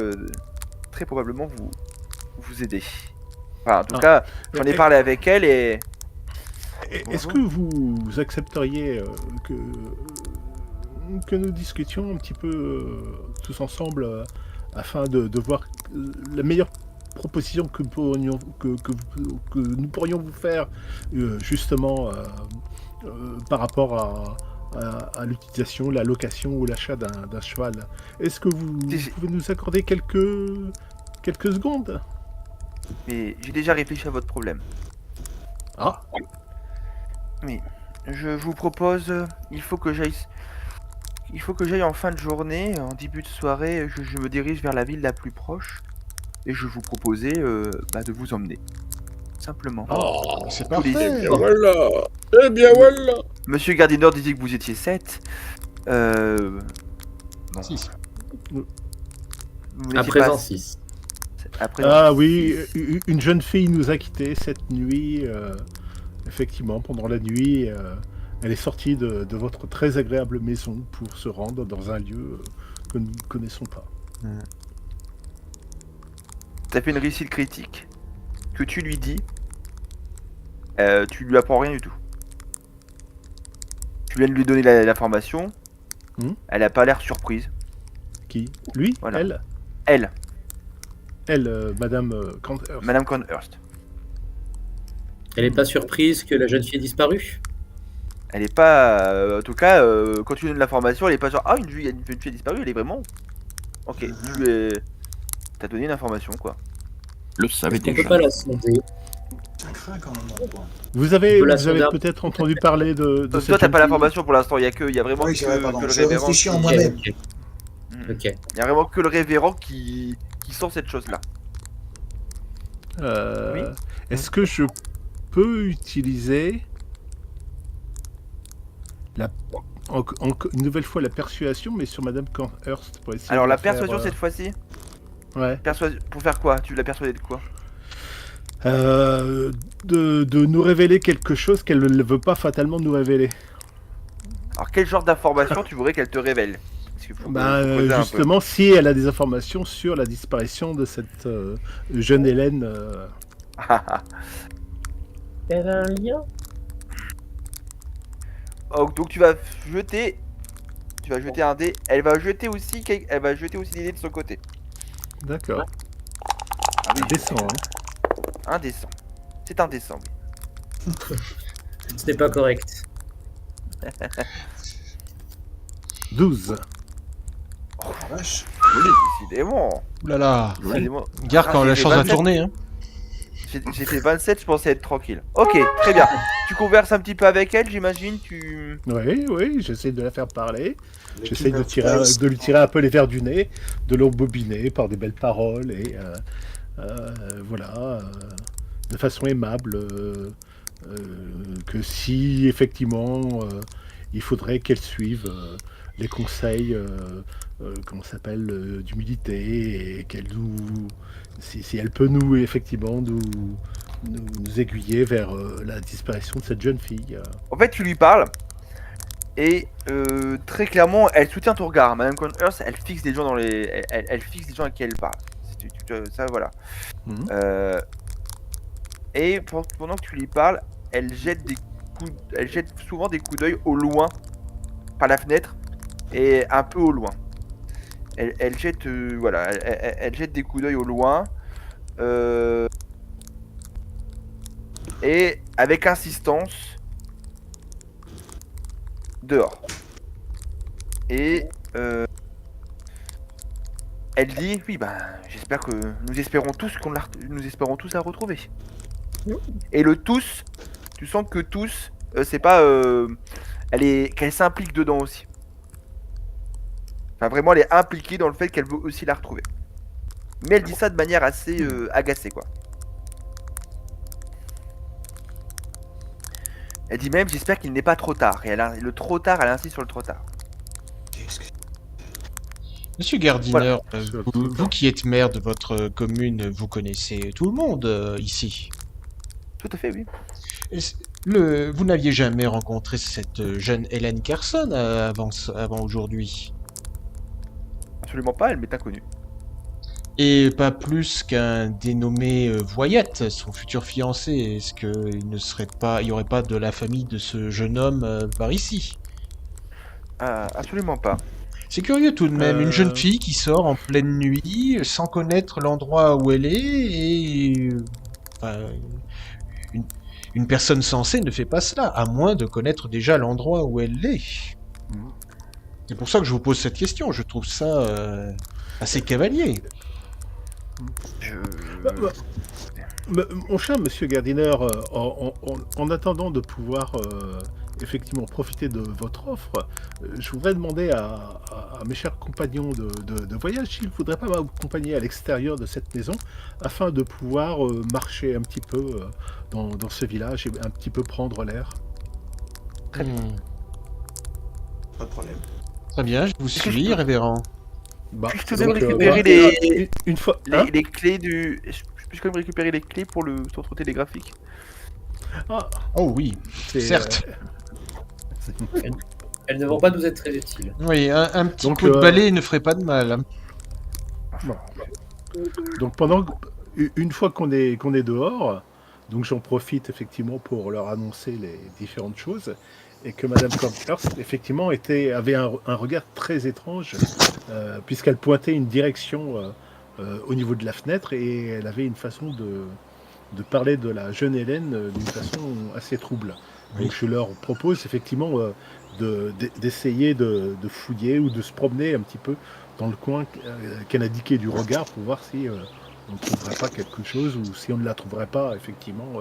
très probablement vous aider. Enfin, en tout cas, j'en ai parlé avec elle et. Est-ce que vous accepteriez que nous discutions un petit peu tous ensemble afin de voir la meilleure proposition que nous pourrions vous faire justement par rapport à l'utilisation, la location ou l'achat d'un cheval. Est-ce que vous pouvez nous accorder quelques secondes? Mais j'ai déjà réfléchi à votre problème. Ah, Oui, je vous propose, il faut que j'aille en fin de journée, en début de soirée, je me dirige vers la ville la plus proche et je vous proposais de vous emmener. Simplement. Oh, C'est Tous les- parfait. bien voilà. Eh bien voilà. Monsieur Gardiner disait que vous étiez 7. Bon, Si. vous À n'étiez présent pas 6. à présent. ah oui, une jeune fille nous a quittés cette nuit. Effectivement, pendant la nuit, elle est sortie de votre très agréable maison pour se rendre dans un lieu que nous ne connaissons pas. T'as fait une réussite critique que tu lui dis, tu lui apprends rien du tout. Tu viens de lui donner l'information, elle a pas l'air surprise. Qui? Lui? Voilà. Elle? Elle, Madame Conhurst. Madame Conhurst. Elle n'est pas surprise que la jeune fille ait disparu? Elle est pas. En tout cas, quand tu donnes l'information, elle est pas genre une fille a disparu, elle est vraiment. Ok, t'as donné une information quoi. Le savais On peut pas la sonder. Ça craint quand même. Quoi. Vous avez On peut la sonder. peut-être entendu parler de Toi, cette t'as jeune pas fille. l'information pour l'instant, il y a vraiment Oui, c'est vrai, pardon. que le Je révérend. réfléchis en Ok, moi-même. ok. Ok. Il y a vraiment que le révérend qui sent cette chose-là. Oui. Est-ce que je peux utiliser une nouvelle fois la persuasion, mais sur Madame Conhurst pour essayer Alors de la faire, persuasion cette fois-ci, ouais. pour faire quoi? Tu l'as persuadé de quoi? De nous révéler quelque chose qu'elle ne veut pas fatalement nous révéler. Alors quel genre d'information tu voudrais qu'elle te révèle? Parce qu'il faut creuser un peu. Justement, si elle a des informations sur la disparition de cette jeune Hélène. Elle a un lien? Oh, donc tu vas jeter un dé. Elle va jeter aussi des dés de son côté. D'accord. Ah oui, Descend. indécent. C'est indécent. Oui. Ce n'est pas correct. 12. Vache. Oui, décidément. Ouh là là. Décidément. Gare quand j'ai la fait chance va 27. tourner. Hein. J'ai fait 27, je pensais être tranquille. Ok, très bien. Tu converses un petit peu avec elle, j'imagine. Oui, j'essaie de la faire parler. J'essaie L'équipe de lui tirer un peu les verres du nez, de l'embobiner par des belles paroles et voilà, de façon aimable, que si effectivement il faudrait qu'elle suive les conseils, comment ça s'appelle, d'humilité et qu'elle si elle peut nous effectivement nous aiguiller vers la disparition de cette jeune fille. En fait, tu lui parles. Et très clairement, elle soutient ton regard. Madame Conhurst, elle fixe les gens elle fixe les gens à qui elle parle. Ça, voilà. Et pendant que tu lui parles, elle jette souvent des coups d'œil au loin, par la fenêtre, et un peu au loin. Elle jette, elle jette des coups d'œil au loin. Et avec insistance, dehors. Et elle dit, oui, ben, j'espère que nous espérons tous la retrouver. Oui. Et le tous, tu sens que tous, c'est pas, qu'elle s'implique dedans aussi. Enfin, vraiment, elle est impliquée dans le fait qu'elle veut aussi la retrouver. Mais elle dit ça de manière assez agacée, quoi. Elle dit même, j'espère qu'il n'est pas trop tard. Et le trop tard, elle insiste sur le trop tard. Monsieur Gardiner, Voilà. vous qui êtes maire de votre commune, vous connaissez tout le monde ici. Tout à fait, oui. Vous n'aviez jamais rencontré cette jeune Hélène Carson avant aujourd'hui? Absolument pas, elle m'est inconnue. Et pas plus qu'un dénommé Voyette, son futur fiancé. Est-ce qu'il n'y aurait pas de la famille de ce jeune homme par ici? Absolument pas. C'est curieux tout de même, une jeune fille qui sort en pleine nuit, sans connaître l'endroit où elle est, et enfin, une personne sensée ne fait pas cela, à moins de connaître déjà l'endroit où elle est. C'est pour ça que je vous pose cette question, je trouve ça assez cavalier. Mon cher monsieur Gardiner, en attendant de pouvoir effectivement profiter de votre offre, je voudrais demander à mes chers compagnons de voyage s'ils ne voudraient pas m'accompagner à l'extérieur de cette maison afin de pouvoir marcher un petit peu dans ce village et un petit peu prendre l'air. Très bien. Pas de problème. Très bien, je vous suis, révérend. Bah, Puis-je tout de donc, même récupérer une fois, hein les clés du... Puis-je quand même récupérer les clés pour le centre télégraphique? Ah, Oh oui, c'est, certes. Elles ne vont pas nous être très utiles. Oui, un petit Donc, coup de balai ne ferait pas de mal. Hein. bon. Donc une fois qu'on est dehors, donc j'en profite effectivement pour leur annoncer les différentes choses et que Madame Cornhurst effectivement avait un regard très étrange puisqu'elle pointait une direction au niveau de la fenêtre et elle avait une façon de parler de la jeune Hélène d'une façon assez trouble. Oui. Donc je leur propose effectivement d'essayer de fouiller ou de se promener un petit peu dans le coin qu'elle indiquait du regard pour voir si on ne trouverait pas quelque chose ou si on ne la trouverait pas effectivement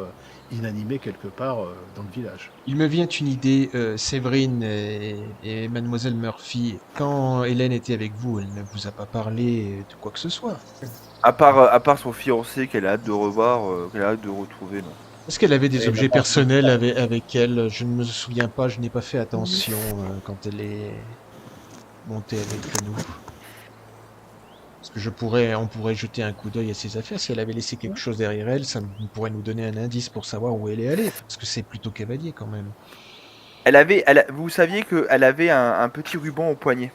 inanimée quelque part dans le village. Il me vient une idée, Séverine et Mademoiselle Murphy, quand Hélène était avec vous, elle ne vous a pas parlé de quoi que ce soit. À part son fiancé qu'elle a hâte de revoir, qu'elle a hâte de retrouver, non. Est-ce qu'elle avait des Et objets la part- personnels avec elle? Je ne me souviens pas, je n'ai pas fait attention quand elle est montée avec nous. Parce que on pourrait jeter un coup d'œil à ses affaires. Si elle avait laissé quelque chose derrière elle, ça pourrait nous donner un indice pour savoir où elle est allée. Parce que c'est plutôt cavalier quand même. Vous saviez qu'elle avait un petit ruban au poignet.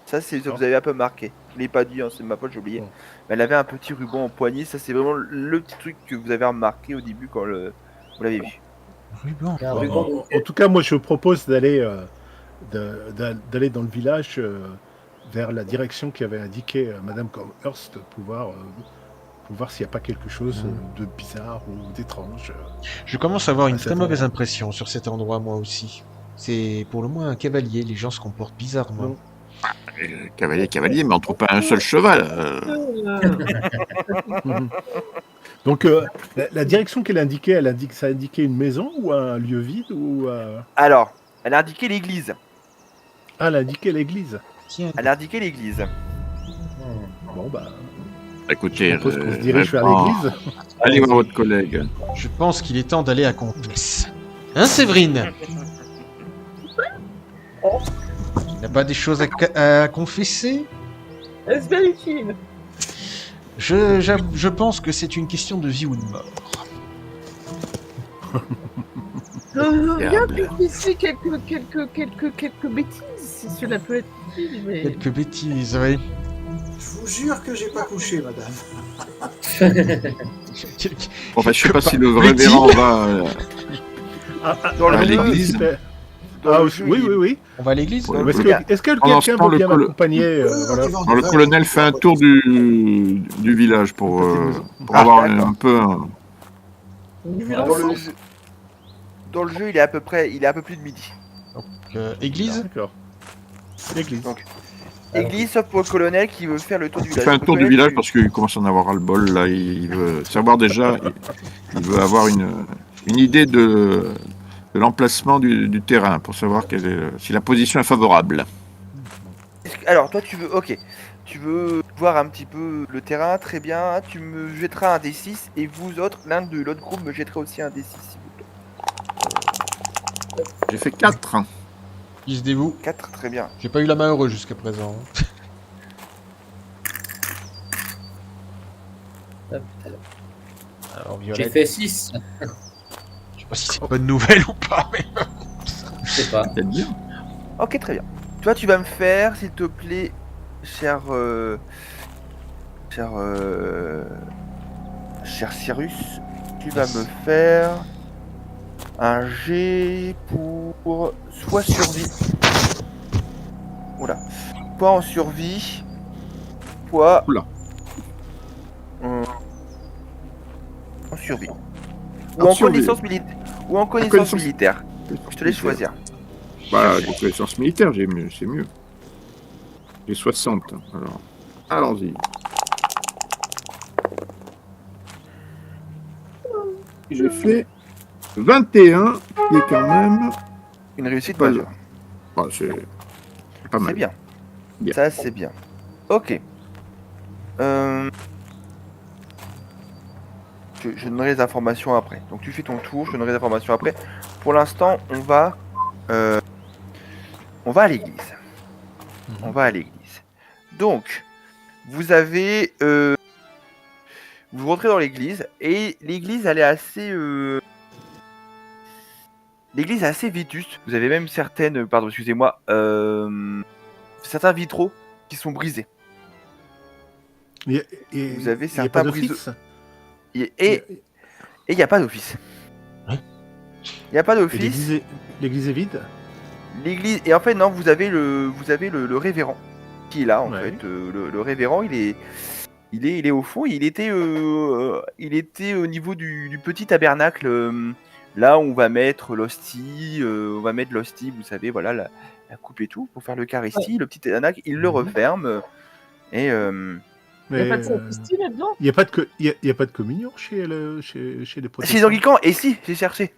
Ça, vous avez un peu marqué. Je l'ai pas dit, hein, c'est ma faute, j'ai oublié. Bon. Mais elle avait un petit ruban au poignet. Ça, c'est vraiment le petit truc que vous avez remarqué au début quand vous l'avez vu. Ruban. Il y a un Bon, ruban de- en tout cas, moi je propose d'aller d'aller dans le village vers la direction qu'avait indiqué Madame Cornhurst pour voir s'il n'y a pas quelque chose de bizarre ou d'étrange. Je commence à avoir une À cet très mauvaise endroit. impression sur cet endroit, moi aussi. C'est pour le moins un cavalier, les gens se comportent bizarrement. Non. Cavalier, mais on trouve pas un seul cheval. Mhm. Donc la direction qu'elle indiquait, ça indiquait une maison ou un lieu vide ou Alors, elle a indiqué l'église. Ah, elle indiquait l'église. Tiens, Elle a indiqué l'église. Bon bah, Écoutez, je propose qu'on se dirige vers vraiment, l'église. allez voir votre collègue. je pense qu'il est temps d'aller à Confesse. Hein, Séverine? Tu n'as pas des choses à confesser? Est-ce vérifie? Je pense que c'est une question de vie ou de mort. Bien ici quelques bêtises, si cela peut être utile, mais... Quelques bêtises, oui. Je vous jure que j'ai pas couché, madame. Bon, bah, je sais Que pas si le plaît-il révérend va. Dans le À jeu, l'église. dans Ah le oui, jeu, oui. On va à l'église? Ouais. Est-ce que Pendant ce quelqu'un temps, veut bien le m'accompagner voilà. Alors, le colonel fait un tour du village pour avoir un peu Vu Dans l'ensemble. dans le jeu, il est à peu plus de midi. Église. D'accord. L'église. Donc, Église, sauf pour le colonel qui veut faire le tour du Il village. fait un Le tour du colonel, village tu- parce qu'il commence à en avoir ras-le-bol. Là, il veut savoir déjà, il veut avoir une idée de l'emplacement du terrain pour savoir si la position est favorable. Alors, toi, tu veux voir un petit peu le terrain, très bien. Tu me jetteras un D6 et vous autres, l'un de l'autre groupe me jetterait aussi un D6, s'il vous plaît. J'ai fait 4. Qui se dévoue. 4, très bien. J'ai pas eu la main heureuse jusqu'à présent. Alors, J'ai Violette, fait 6. je sais pas si c'est une bonne nouvelle ou pas, mais... Je sais pas. Peut-être bien. Ok, très bien. Toi, tu vas me faire, s'il te plaît, cher Cyrus, tu vas me faire un G pour soit survie. Oula. Soit en survie, soit Oula. En survie. Ou En en survie. connaissance militaire. Ou en connaissance connaissance- militaire. Je te laisse choisir. Bah, des connaissances militaires, c'est mieux. J'ai 60. Alors, allons-y. J'ai fait 21, qui est quand même. Une réussite Pas majeure. Bah, c'est pas C'est mal. bien. Bien. Ça, c'est bien. Ok. Je donnerai les informations après. Donc tu fais ton tour, je donnerai les informations après. Pour l'instant, on va à l'église. On va à l'église. Donc, vous avez... vous rentrez dans l'église, et l'église, elle est assez... L'église est assez vétuste. Vous avez même certaines... Pardon, excusez-moi. Certains vitraux qui sont brisés. Et Vous avez il y a certains pas briseaux. d'office. Et il n'y a pas d'office. Ouais. Il n'y a pas Et d'office. l'église est vide. L'église. Et en fait, non, vous avez le révérend qui est là, en Ouais. fait. Le révérend, il est au fond. Il était au niveau du petit tabernacle. Là où on va mettre l'hostie. Vous savez, voilà, la coupe et tout, pour faire l'Eucharistie. Le petit tabernacle, il le referme. Et. Il n'y a pas de Mais, sacristie là-dedans. il n'y a pas de communion chez les Si, protestants. les anglicans, et si, j'ai cherché.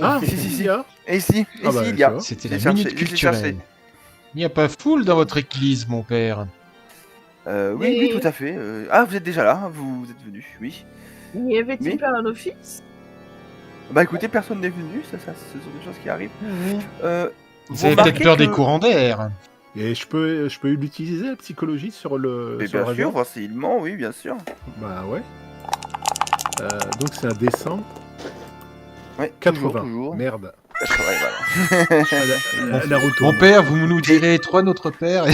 Ah, Si, si, si. il y a. Et si, Ah bah, il y a. tu vois. C'était J'ai la cherché, minute j'ai cherché. culturelle. Il n'y a pas foule dans votre église, mon père. Oui, Mais- oui, tout à fait. Ah, vous êtes déjà là, hein, vous êtes venu, oui. Y avait-il Oui. pas un office? Bah écoutez, personne n'est venu, ça, ce sont des choses qui arrivent. Vous avez peut-être peur des courants d'air. Et je peux l'utiliser, la psychologie, sur le. Mais sur le bien sûr, rayon facilement, oui, bien sûr. Bah ouais. Donc c'est un dessin. Ouais, 80. toujours. Merde. 80, voilà. Naruto. Mon père, vous nous direz trois notre père et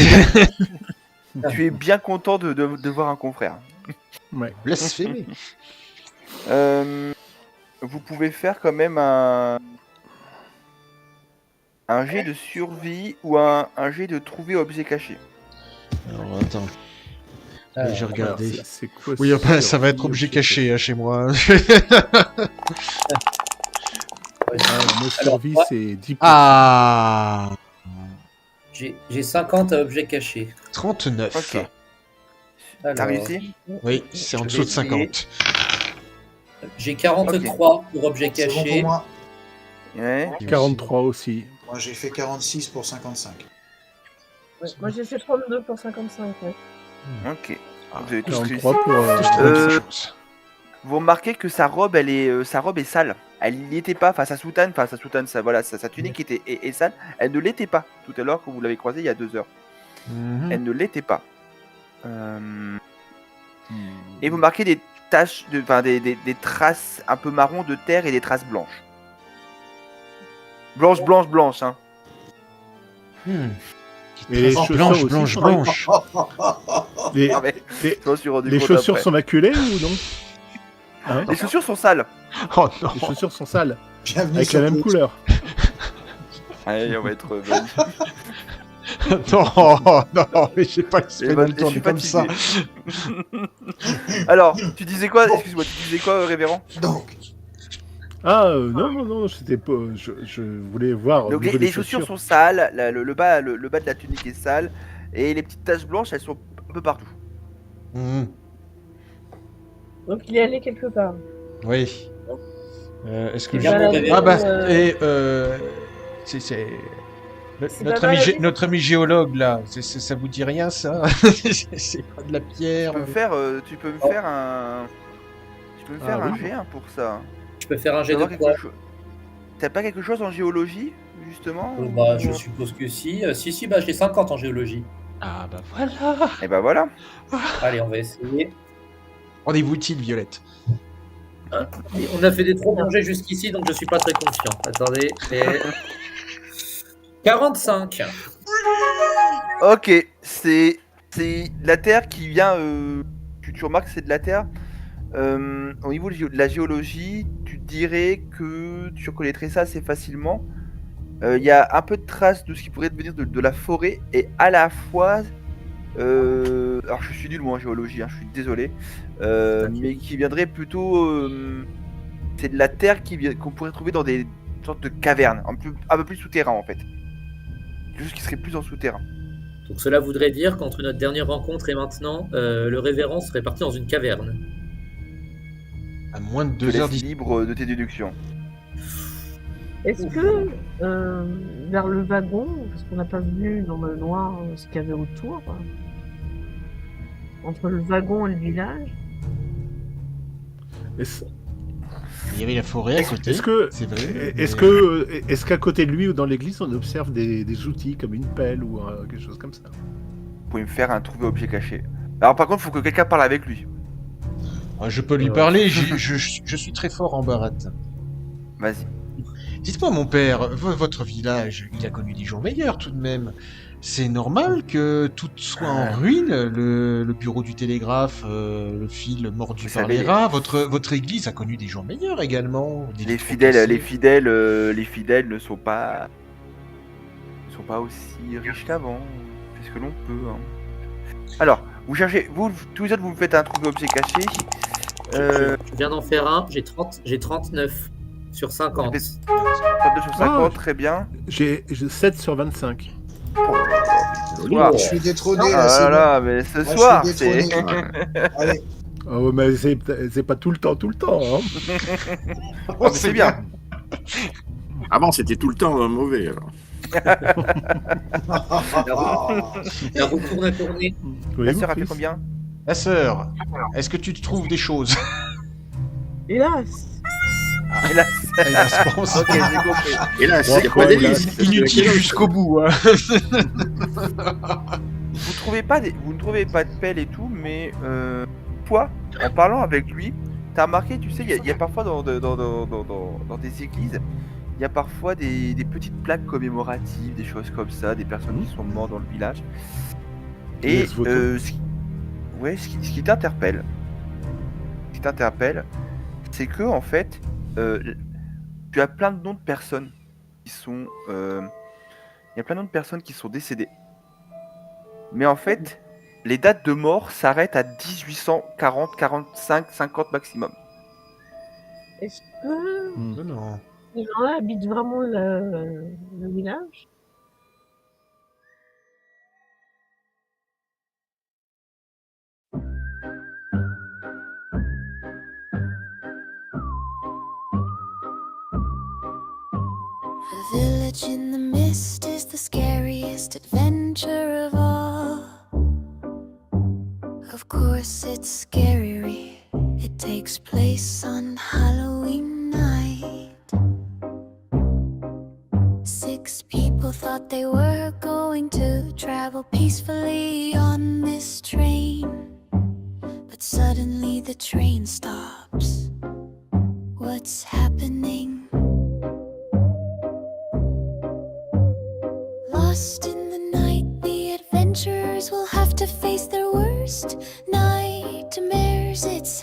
Tu es bien content de voir un confrère. Ouais. blasphémer. Vous pouvez faire quand même un jet de survie ou un jet de trouver objet caché. Alors attends, j'ai regardé. Alors, c'est quoi Oui, enfin, ça va être survie, objet caché hein, chez moi. Moi, survie, moi- c'est 10%. Ah, J'ai 50 à objets cachés. 39. Ok. T'as Alors, réussi? Oui, c'est en Je dessous vais de 50. J'ai 43 pour objets C'est bon pour cachés. moi. Ouais. 43 aussi. Moi, j'ai fait 46 pour 55. Ouais, moi j'ai fait 32 pour 55. Ouais. Ok. Vous avez tous réussi. 43 pour. Vous remarquez que sa robe, sa robe est sale. Elle n'y était pas. Enfin, sa soutane, sa tunique est sale. Elle ne l'était pas tout à l'heure quand vous l'avez croisée il y a 2 heures. Mhm. Elle ne l'était pas. Et vous marquez des taches, des traces un peu marron de terre et des traces blanches. Blanches, hein. Hmm. Et les Oh, chaussures blanche, aussi blanche, sont- blanche. Les, Ah, mais les- je m'en suis rendu les compte chaussures après. sont maculées ou non Hein Les chaussures sont sales. Oh non. Les chaussures sont sales, Bienvenue avec sur la même Twitch. couleur. Allez, on va être. non, mais j'ai pas Et espéré bah, de je tourner suis comme ça. Alors, tu disais quoi? Excuse-moi, tu disais quoi, révérend? Donc, Ah, non, c'était pas. Je voulais voir. au Donc niveau des les chaussures sont sales, le bas de la tunique est sale, et les petites taches blanches, elles sont un peu partout. Mhm. Donc il est allé quelque part. Oui. Est-ce que Eh bien, je- mon réveil, Ah bah, euh, c'est C'est notre pas mal à dire. notre ami géologue là. Ça vous dit rien ça? C'est pas de la pierre. Tu peux me faire un. Tu peux me faire Ah, un oui. G1 pour ça. je peux faire un Tu jet peux de avoir quoi? quelque chose. T'as pas quelque chose en géologie, justement Bah, je suppose que si. Si, bah, j'ai 50 en géologie. Ah bah voilà. Et bah voilà. Allez, on va essayer. Rendez-vous utile, Violette. Et on a fait des trop bons jets jusqu'ici, donc je suis pas très confiant. Attendez. Et... 45. Ok, c'est de la Terre qui vient. Tu remarques que c'est de la Terre. Au niveau de la géologie, tu dirais que tu reconnaîtrais ça assez facilement. Il y a un peu de traces de ce qui pourrait devenir de la forêt, et à la fois. Alors je suis nul moi en géologie, hein, je suis désolé. Mais qui viendrait plutôt. C'est de la terre qu'on pourrait trouver dans des sortes de cavernes, un peu plus souterrain en fait. Quelque chose qui serait plus en souterrain. Donc cela voudrait dire qu'entre notre dernière rencontre et maintenant, le révérend serait parti dans une caverne. À moins de Je te 2 heures laisse 10. libre de tes déductions. Est-ce que vers le wagon, parce qu'on n'a pas vu dans le noir ce qu'il y avait autour, entre le wagon et le village, Est-ce Il y avait la forêt à côté. est-ce que, C'est vrai. est-ce qu'à côté de lui ou dans l'église, on observe des outils comme une pelle ou quelque chose comme ça? Vous pouvez me faire un trouver objet caché. Alors par contre, il faut que quelqu'un parle avec lui. Ah, je peux lui parler. Je suis très fort en baratte. Vas-y. Dites-moi, mon père, votre village, il a connu des jours meilleurs tout de même. C'est normal que tout soit en ruine, le bureau du télégraphe, le fil mordu Vous par savez, les rats. Votre église a connu des jours meilleurs également. Des Les vitraux fidèles, cassés. les fidèles ne sont pas aussi riches qu'avant. C'est ce que l'on peut. Hein. Alors, vous cherchez, tous les autres, vous me faites un trouver objet caché. Je viens d'en faire un, j'ai 39 sur 50. 32 sur 50, Ah, très bien. J'ai 7 sur 25. Soir. Je suis détrôné Ah là, là c'est là, mais ce bon. Moi, soir, je suis c'est. détrôné. Allez, Oh, mais c'est pas tout le temps, hein. Ah, mais c'est bien. Avant, c'était tout le temps mauvais. Alors. La roue tourne à tourner. Oui, La mon sœur a fait fils. combien? Ma sœur, est-ce que tu te trouves des choses? hélas, Hélas. Hélas, pense. Ok, j'ai compris. Et là, Bon, c'est quoi, pas des là, listes. Inutile jusqu'au bout. Hein. Vous ne trouvez pas de pelle et tout, mais toi, en parlant avec lui, t'as remarqué, tu sais, il y a parfois dans des églises, il y a parfois des petites plaques commémoratives, des choses comme ça, des personnes qui sont mortes dans le village. Et Yes, voto. ce qui t'interpelle, c'est que en fait, tu as plein de noms de personnes qui sont, il y a plein de noms de personnes qui sont décédées. Mais en fait, les dates de mort s'arrêtent à 1840, 45, 50 maximum. est-ce que Non, non. ces gens-là habitent vraiment le village? A village in the mist is the scariest adventure of all. Of course, it's scary. It takes place on Halloween night. 6 people thought they were going to travel peacefully on this train. But suddenly the train stops. What's happening? Lost in the night, the adventurers will have to face their worst nightmares. It's